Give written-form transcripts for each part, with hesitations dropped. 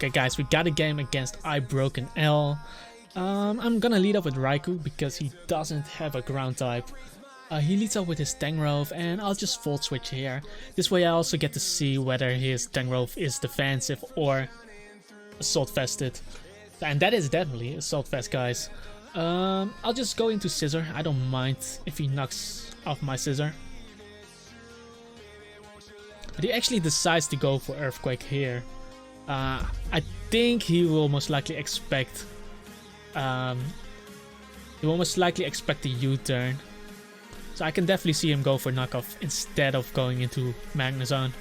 Okay guys, we got a game against iBroken L. I'm gonna lead up with Raikou because he doesn't have a ground type. He leads up with his Tangrowth and I'll just Volt Switch here. This way I also get to see whether his Tangrowth is defensive or Assault Vested. And that is definitely Assault Vest, guys. I'll just go into Scissor. I don't mind if he knocks off my Scissor. But he actually decides to go for Earthquake here. I think he will most likely expect the U-turn. So I can definitely see him go for knockoff instead of going into Magnezone.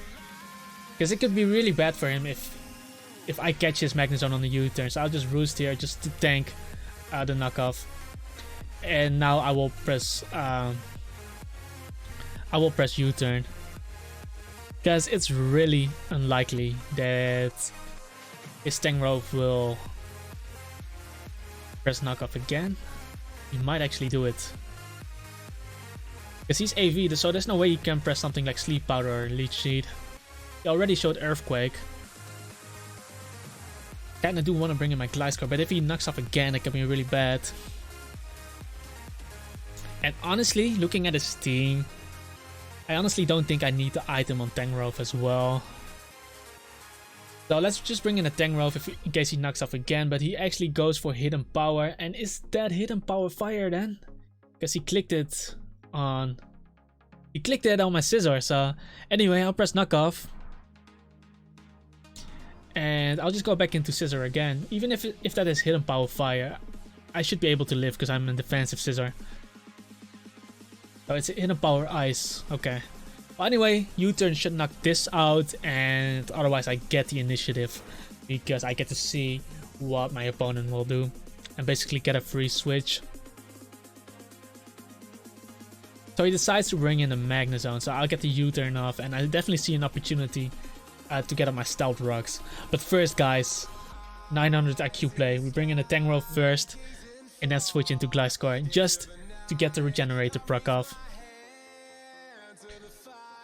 Because it could be really bad for him if I catch his Magnezone on the U-turn. So I'll just Roost here just to tank the knockoff. And now I will press U-turn. Because it's really unlikely that his Tangrowth will press knockoff again. He might actually do it. Because he's AV, so there's no way he can press something like Sleep Powder or Leech Seed. He already showed Earthquake. Kinda do want to bring in my Gliscor, but if he knocks off again, it can be really bad. And honestly, looking at his team, I honestly don't think I need the item on Tangrowth as well. So let's just bring in a Tangrowth in case he knocks off again, but he actually goes for Hidden Power. And is that Hidden Power Fire then? Because he clicked it on my Scissor. So anyway, I'll press knockoff. And I'll just go back into Scissor again. Even if that is Hidden Power Fire, I should be able to live because I'm a defensive Scissor. So it's Hidden Power Ice. Okay. Well, anyway, U-turn should knock this out, and otherwise I get the initiative because I get to see what my opponent will do and basically get a free switch. So he decides to bring in the Magnezone, so I'll get the U-turn off, and I definitely see an opportunity to get on my Stealth Rocks. But first, guys, 900 IQ play. We bring in a Tangrowth first, and then switch into Gliscor just to get the Regenerator proc off.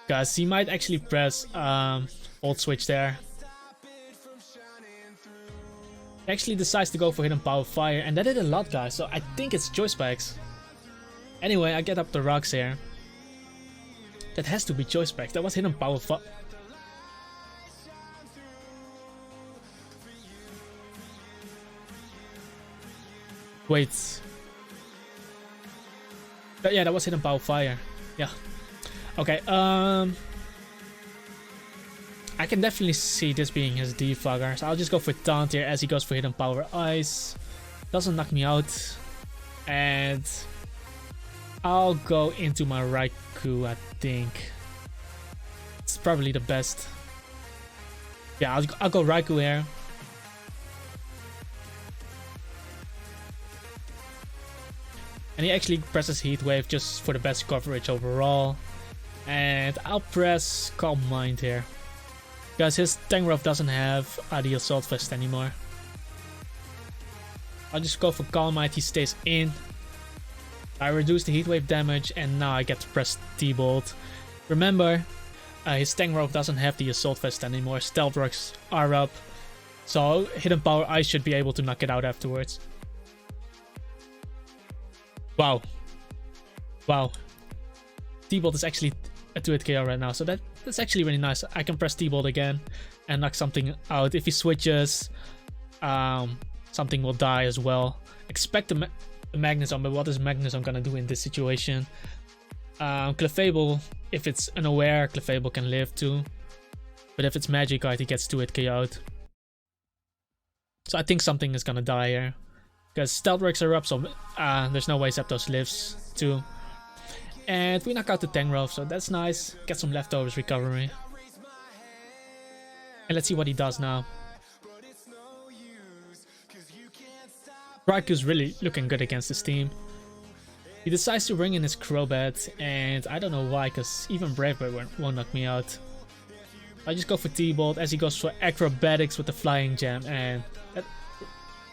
Guys, he might actually press Volt Switch there. He actually decides to go for Hidden Power Fire, and that did a lot, guys, so I think it's Choice Specs. Anyway, I get up the rocks here. That has to be Choice Specs. That was Hidden Power Fire. Wait. Yeah, that was Hidden Power Fire. Yeah. Okay, I can definitely see this being his Defogger, so I'll just go for Taunt here as he goes for Hidden Power Ice. Doesn't knock me out. And I'll go into my Raikou, I think. It's probably the best. Yeah, I'll go Raikou here. And he actually presses Heat Wave just for the best coverage overall. And I'll press Calm Mind here. Because his Tangrowth doesn't have the Assault Vest anymore. I'll just go for Calm Mind, he stays in. I reduce the Heat Wave damage and now I get to press T-Bolt. Remember, his Tangrowth doesn't have the Assault Vest anymore. Stealth Rocks are up. So Hidden Power Ice should be able to knock it out afterwards. Wow. Wow. T-Bolt is actually a 2-hit KO right now, so that's actually really nice. I can press T-Bolt again and knock something out. If he switches, something will die as well. Expect the Magnezone, but what is Magnezone gonna do in this situation? Clefable, if it's unaware, Clefable can live too. But if it's Magikarp, he gets 2-hit KO'd. So I think something is gonna die here. Because Stealth Rocks are up, so there's no way Zapdos lives too. And we knock out the Tangrowth, so that's nice. Get some leftovers recovery. And let's see what he does now. Raikou's really looking good against this team. He decides to bring in his Crobat, and I don't know why, because even Brave Bird won't knock me out. I just go for T-Bolt as he goes for Acrobatics with the Flying Jam, and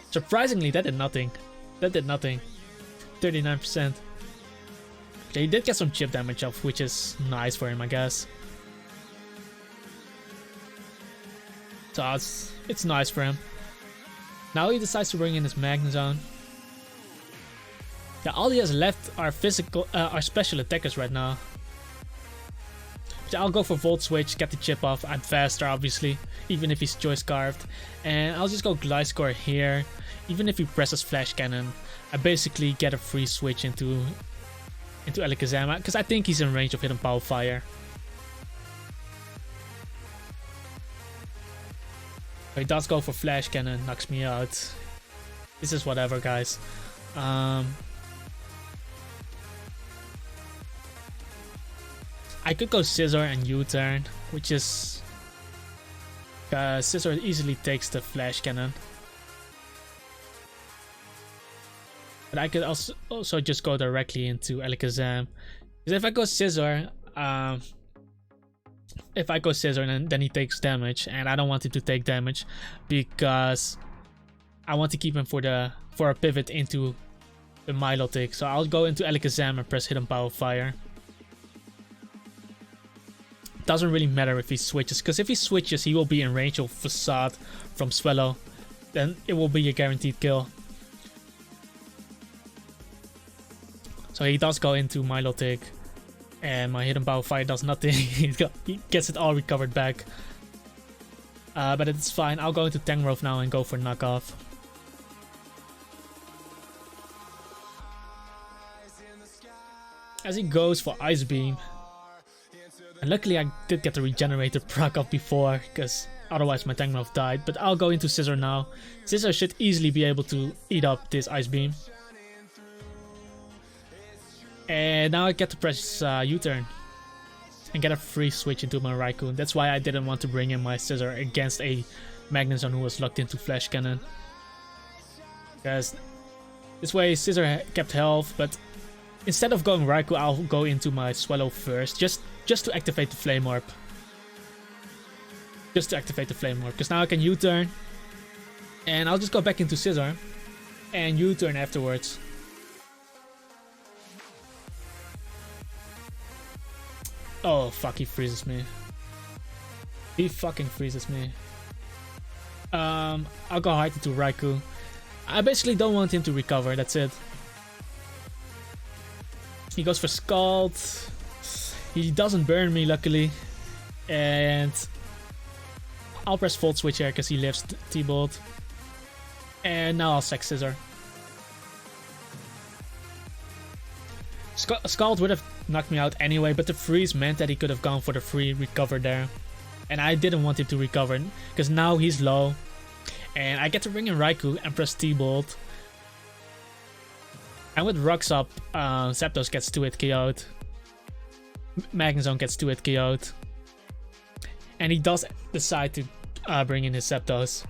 surprisingly that did nothing. That did nothing. 39%. Okay, he did get some chip damage off, which is nice for him, I guess. So it's nice for him. Now he decides to bring in his Magnezone. Yeah, all he has left are are special attackers right now. So I'll go for Volt Switch, get the chip off. I'm faster, obviously, even if he's Choice Scarfed. And I'll just go Gliscor here. Even if he presses Flash Cannon, I basically get a free switch into Alakazam, because I think he's in range of Hidden Power Fire. He does go for Flash Cannon, knocks me out. This is whatever, guys. I could go Scissor and U-turn, which is... Scissor easily takes the Flash Cannon. But I could also just go directly into Alakazam. Because if I go Scissor, then he takes damage, and I don't want him to take damage because I want to keep him for a pivot into the Milotic. So I'll go into Alakazam and press Hidden Power Fire. Doesn't really matter if he switches, because if he switches, he will be in range of Facade from Swellow. Then it will be a guaranteed kill. So he does go into Milotic, and my Hidden Power Fire does nothing. He gets it all recovered back. But it's fine. I'll go into Tangrowth now and go for knockoff. As he goes for Ice Beam. And luckily I did get the Regenerator proc up before, because otherwise my Tangrowth died. But I'll go into Scissor now. Scissor should easily be able to eat up this Ice Beam. And now I get to press U-turn and get a free switch into my Raikou. That's why I didn't want to bring in my Scissor against a Magnezone who was locked into Flash Cannon. Because this way Scissor kept health, but instead of going Raikou, I'll go into my Swellow first, just to activate the Flame Orb. Just to activate the Flame Orb, because now I can U-turn, and I'll just go back into Scissor and U-turn afterwards. Oh fuck, he freezes me. He fucking freezes me. I'll go hard into Raikou. I basically don't want him to recover, that's it. He goes for Scald. He doesn't burn me, luckily. And I'll press Volt Switch here because he lives T-Bolt. And now I'll sack Scissor. Scald would have knocked me out anyway, but the freeze meant that he could have gone for the free recover there. And I didn't want him to recover because now he's low. And I get to bring in Raikou and press T-Bolt. And with Rocks up, Zapdos gets 2-hit KO'd. Magnezone gets 2-hit KO'd. And he does decide to bring in his Zapdos.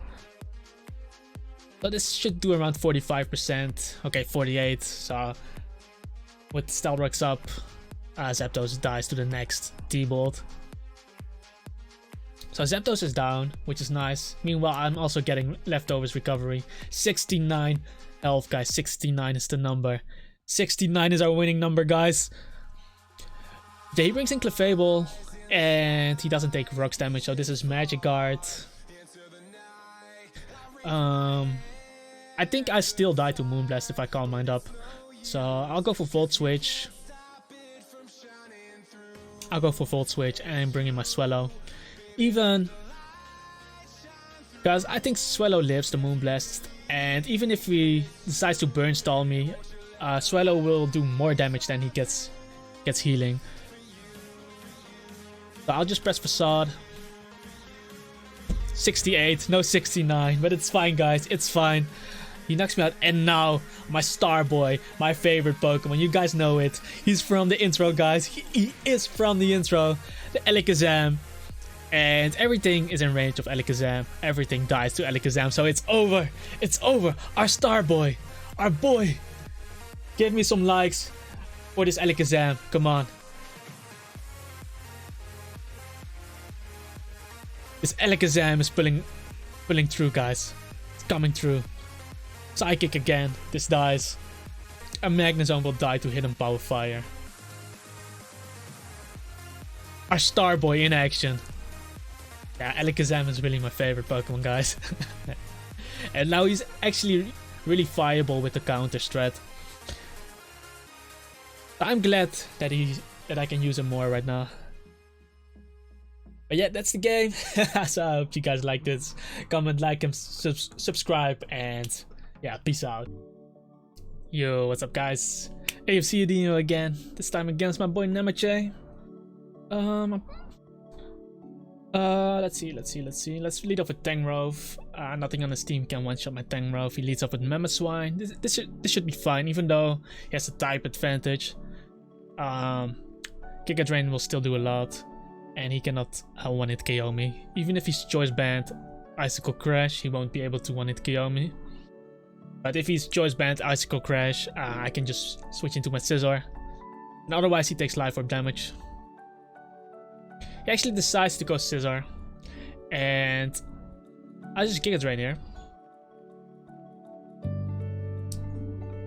So this should do around 45%. Okay, 48%. So with Stealth Rocks up, Zapdos dies to the next T-Bolt. So Zapdos is down, which is nice. Meanwhile, I'm also getting leftovers recovery. 69 health, guys. 69 is the number. 69 is our winning number, guys. Yeah, he brings in Clefable, and he doesn't take rocks damage, so this is Magic Guard. I think I still die to Moonblast if I Calm Mind up. So I'll go for Volt Switch. I'll go for Volt Switch and bring in my Swellow. Even because I think Swellow lives the Moonblast, and even if he decides to Burn Stall me, Swellow will do more damage than he gets healing. So I'll just press Facade. 68, no 69, but it's fine, guys, it's fine. He knocks me out, and now my star boy, my favorite Pokemon, you guys know it. He's from the intro, guys. He is from the intro, the Alakazam. And everything is in range of Alakazam. Everything dies to Alakazam, so it's over. It's over. Our star boy, our boy. Give me some likes for this Alakazam. Come on. This Alakazam is pulling through, guys. It's coming through. Psychic again. This dies. A Magnezone will die to Hidden Power Fire. Our star boy in action. Yeah, Alakazam is really my favorite Pokemon, guys. And now he's actually really viable with the counter strat. I'm glad that I can use him more right now. But yeah, that's the game. So I hope you guys liked it. Comment, like, and subscribe, and yeah, peace out. Yo, what's up, guys? AFC Adinho again. This time against my boy Nemache. Let's see. Let's lead off with Tangrowth. Nothing on his team can one-shot my Tangrowth. He leads off with Mamoswine. This should be fine, even though he has a type advantage. Giga Drain will still do a lot, and he cannot one-hit KO me. Even if he's choice banned Icicle Crash, he won't be able to one-hit KO me. But if he's choice banned Icicle Crash, I can just switch into my Scizor. And otherwise he takes Life Orb damage. He actually decides to go Scizor. And I'll just Giga Drain here.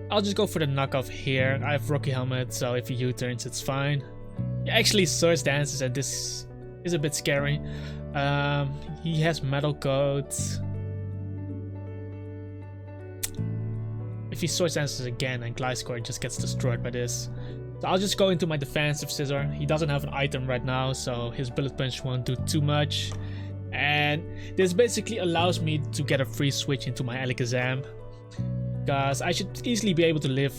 I'll just go for the knockoff here. I have Rocky Helmet, so if he U-turns, it's fine. He actually Swords Dances, and this is a bit scary. He has Metal Coat. If he Swords Dances again, and Gliscor just gets destroyed by this. So I'll just go into my defensive Scizor. He doesn't have an item right now, so his Bullet Punch won't do too much. And this basically allows me to get a free switch into my Alakazam, because I should easily be able to live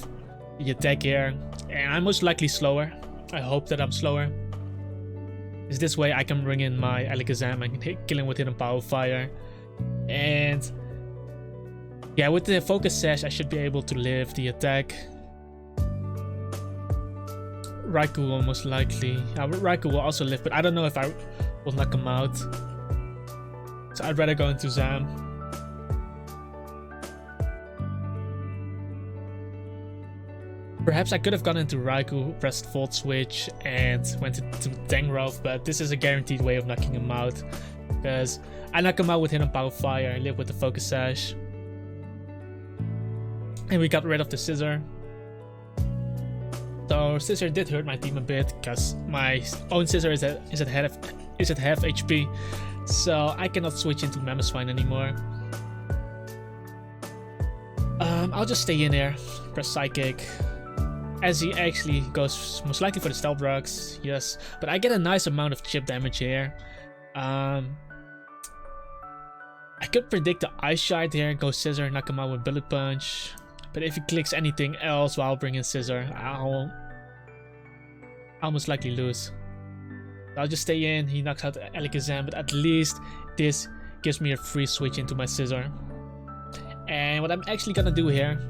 the attack here. And I'm most likely slower. I hope that I'm slower. Is this way I can bring in my Alakazam and kill him with Hidden Power Fire. And yeah, with the Focus Sash I should be able to live the attack. Raikou will most likely. Raikou will also live, but I don't know if I will knock him out. So I'd rather go into Zam. Perhaps I could have gone into Raikou, pressed Volt Switch, and went into Tangrowth, but this is a guaranteed way of knocking him out. Because I knock him out with Hidden Power Fire and live with the Focus Sash. And we got rid of the Scizor. So Scizor did hurt my team a bit, because my own Scizor is at half HP. So I cannot switch into Mamoswine anymore. I'll just stay in there, press Psychic. As he actually goes most likely for the Stealth Rocks, yes. But I get a nice amount of chip damage here. I could predict the Ice Shard here, go Scizor, knock him out with Bullet Punch. But if he clicks anything else while bringing Scizor, I'll most likely lose. I'll just stay in, he knocks out Alakazam, but at least this gives me a free switch into my Scizor. And what I'm actually gonna do here,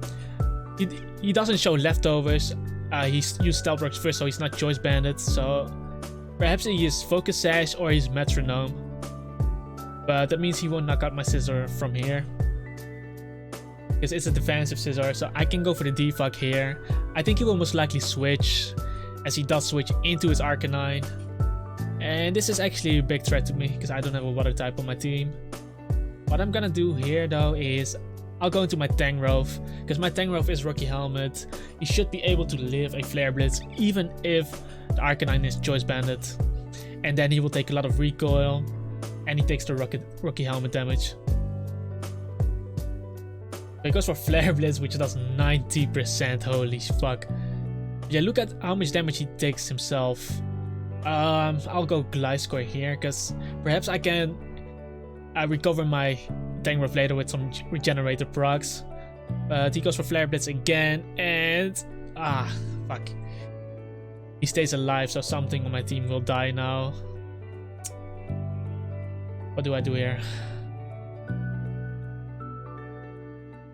he doesn't show leftovers. He's used Stealth Rocks first, so he's not choice banded. So perhaps he is Focus Sash or he's Metronome. But that means he won't knock out my Scizor from here, because it's a defensive Scizor, so I can go for the Defog here. I think he will most likely switch, as he does switch into his Arcanine. And this is actually a big threat to me, because I don't have a Water type on my team. What I'm gonna do here though is I'll go into my Tangrowth, because my Tangrowth is Rocky Helmet. He should be able to live a Flare Blitz, even if the Arcanine is choice banded. And then he will take a lot of recoil, and he takes the Rocky Helmet damage. He goes for Flare Blitz, which does 90%, holy fuck. Yeah, look at how much damage he takes himself. I'll go Gliscor here, because perhaps I can recover my Tangrowth later with some regenerator procs. But he goes for Flare Blitz again, and fuck. He stays alive, so something on my team will die now. What do I do here?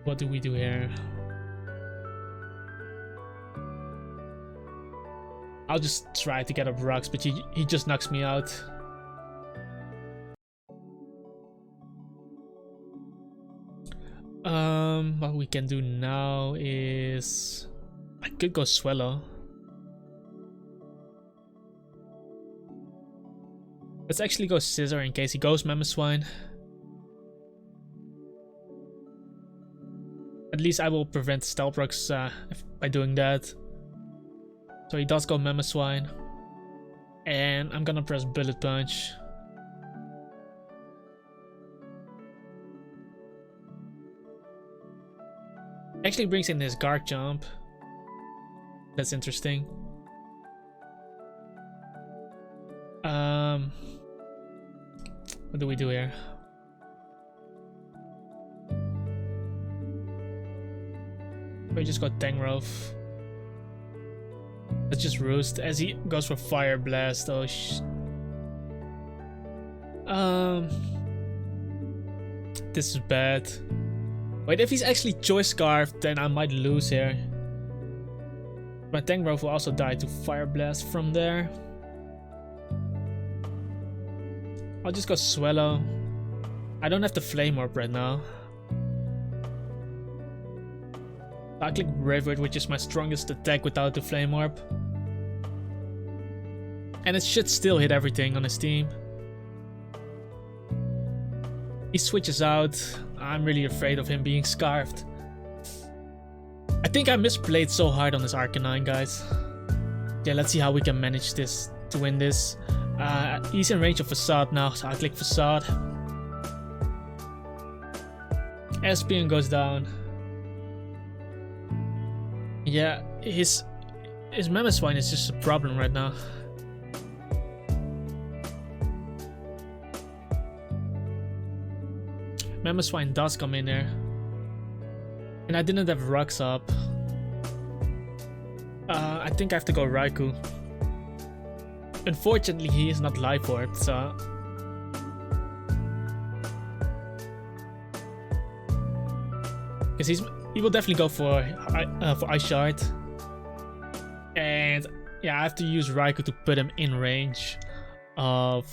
What do we do here? I'll just try to get up rocks, but he just knocks me out. What we can do now is I could go Swallow. Let's actually go Scizor in case he goes Mamoswine. At least I will prevent Stealth Rocks by doing that. So he does go Mamoswine. And I'm gonna press Bullet Punch. Actually brings in his guard jump. That's interesting. What do we do here? We just got Tangrowth. Let's just roost as he goes for Fire Blast. Oh this is bad. Wait, if he's actually Choice Scarf, then I might lose here. My Tangrowth will also die to Fire Blast from there. I'll just go Swallow. I don't have the Flame Orb right now. I'll click Rivet, which is my strongest attack without the Flame Orb. And it should still hit everything on his team. He switches out. I'm really afraid of him being Scarfed. I think I misplayed so hard on this Arcanine, guys. Yeah, let's see how we can manage this to win this. He's in range of Facade now, so I'll click Facade. Espion goes down. Yeah, his Mamoswine is just a problem right now. Mamoswine does come in there. And I didn't have Rocks up. I think I have to go Raikou. Unfortunately, he is not Life Orb, so... Because he will definitely go for Ice Shard. And yeah, I have to use Raikou to put him in range of...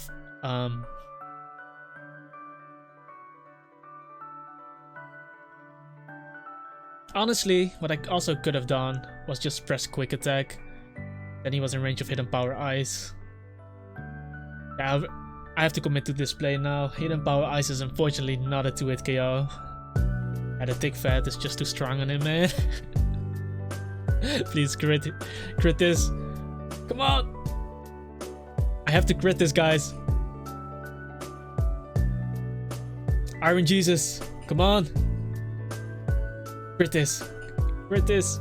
Honestly, what I also could have done was just press Quick Attack. Then he was in range of Hidden Power Ice. Yeah, I have to commit to this play now. Hidden Power Ice is unfortunately not a 2-hit KO. Yeah, the Thick Fat is just too strong on him, man. Please crit this. Come on! I have to crit this, guys. Iron Jesus, come on! Crit this. Crit this.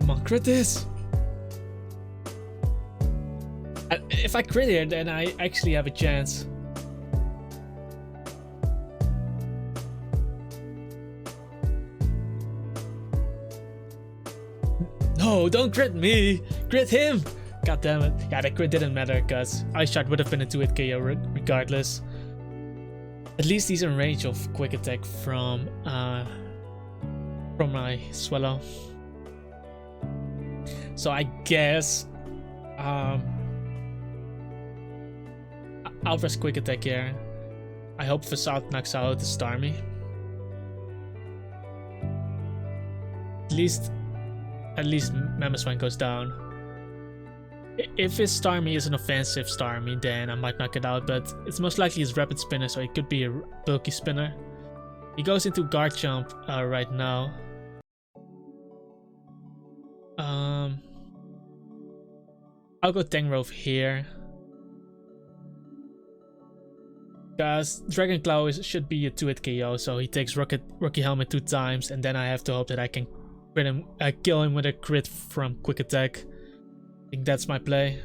Come on, crit this. If I crit here, then I actually have a chance. No, don't crit me. Crit him. God damn it. Yeah, the crit didn't matter because Ice Shard would have been a 2-hit KO regardless. At least he's in range of Quick Attack from my Swallow. So I guess I'll press Quick Attack here. I hope Facade knocks out the Starmie. At least Mamoswine goes down. If his Starmie is an offensive Starmie, then I might knock it out, but it's most likely his Rapid Spinner, so it could be a bulky spinner. He goes into Guard Jump right now. I'll go Tangrowth here. Because Dragon Claw should be a 2-hit KO, so he takes Rocky Helmet 2 times, and then I have to hope that I can kill him with a crit from Quick Attack. I think that's my play.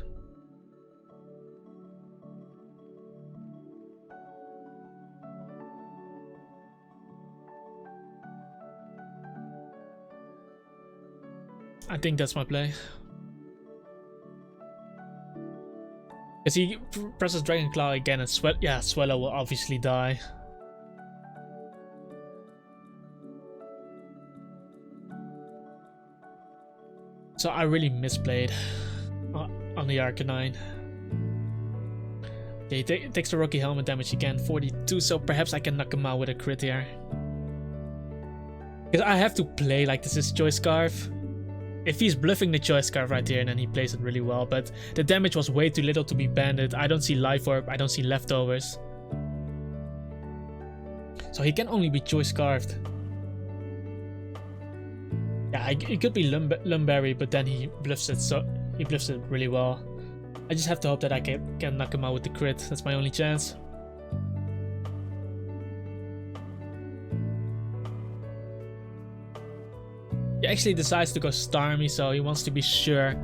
I think that's my play. Because he presses Dragon Claw again and Swallow will obviously die. So I really misplayed on the Arcanine. Okay, he takes the Rocky Helmet damage again, 42, so perhaps I can knock him out with a crit here. Because I have to play like this is Choice Scarf. If he's bluffing the Choice Scarf right here, then he plays it really well, but the damage was way too little to be banded. I don't see Life Orb, I don't see Leftovers. So he can only be Choice Scarfed. Yeah, it could be Lumberry, but then he bluffs it really well. I just have to hope that I can knock him out with the crit. That's my only chance. He actually decides to go Starmie, so he wants to be sure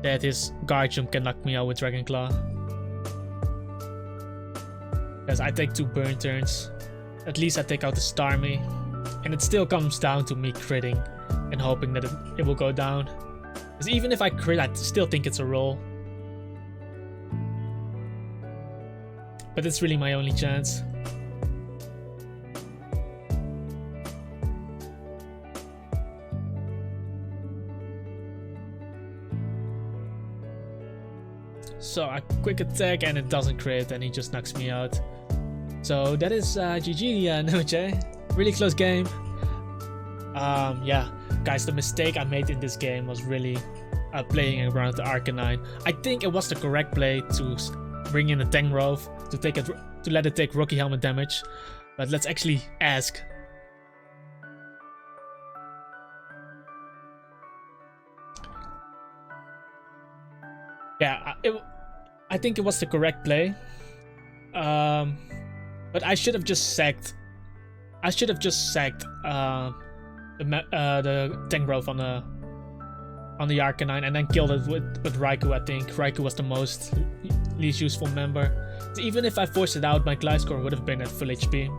that his guard jump can knock me out with Dragon Claw. Because I take 2 burn turns. At least I take out the Starmie. And it still comes down to me critting and hoping that it will go down. Because even if I crit, I still think it's a roll. But it's really my only chance. So a quick attack and it doesn't crit and he just knocks me out. So that is GG, Noche. Really close game. Yeah, guys, the mistake I made in this game was really playing around the Arcanine. I think it was the correct play to bring in a Tangrowth to let it take Rocky Helmet damage. But let's actually ask. Yeah, I think it was the correct play. But I should have just sacked. I should have just sacked the Tangrowth on the Arcanine and then killed it with Raikou. I think Raikou was the least useful member. So even if I forced it out, my Gliscor would have been at full HP.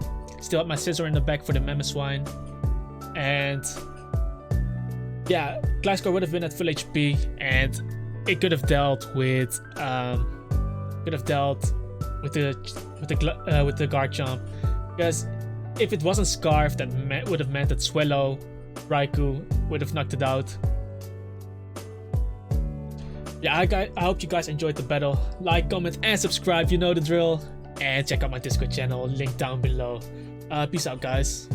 Still had my Scizor in the back for the Mamoswine, and yeah, Gliscor would have been at full HP, and it could have dealt with the guard jump. Because if it wasn't Scarf, that would have meant that Swellow Raikou would have knocked it out. Yeah, I hope you guys enjoyed the battle. Like, comment, and subscribe, you know the drill. And check out my Discord channel, link down below. Peace out, guys.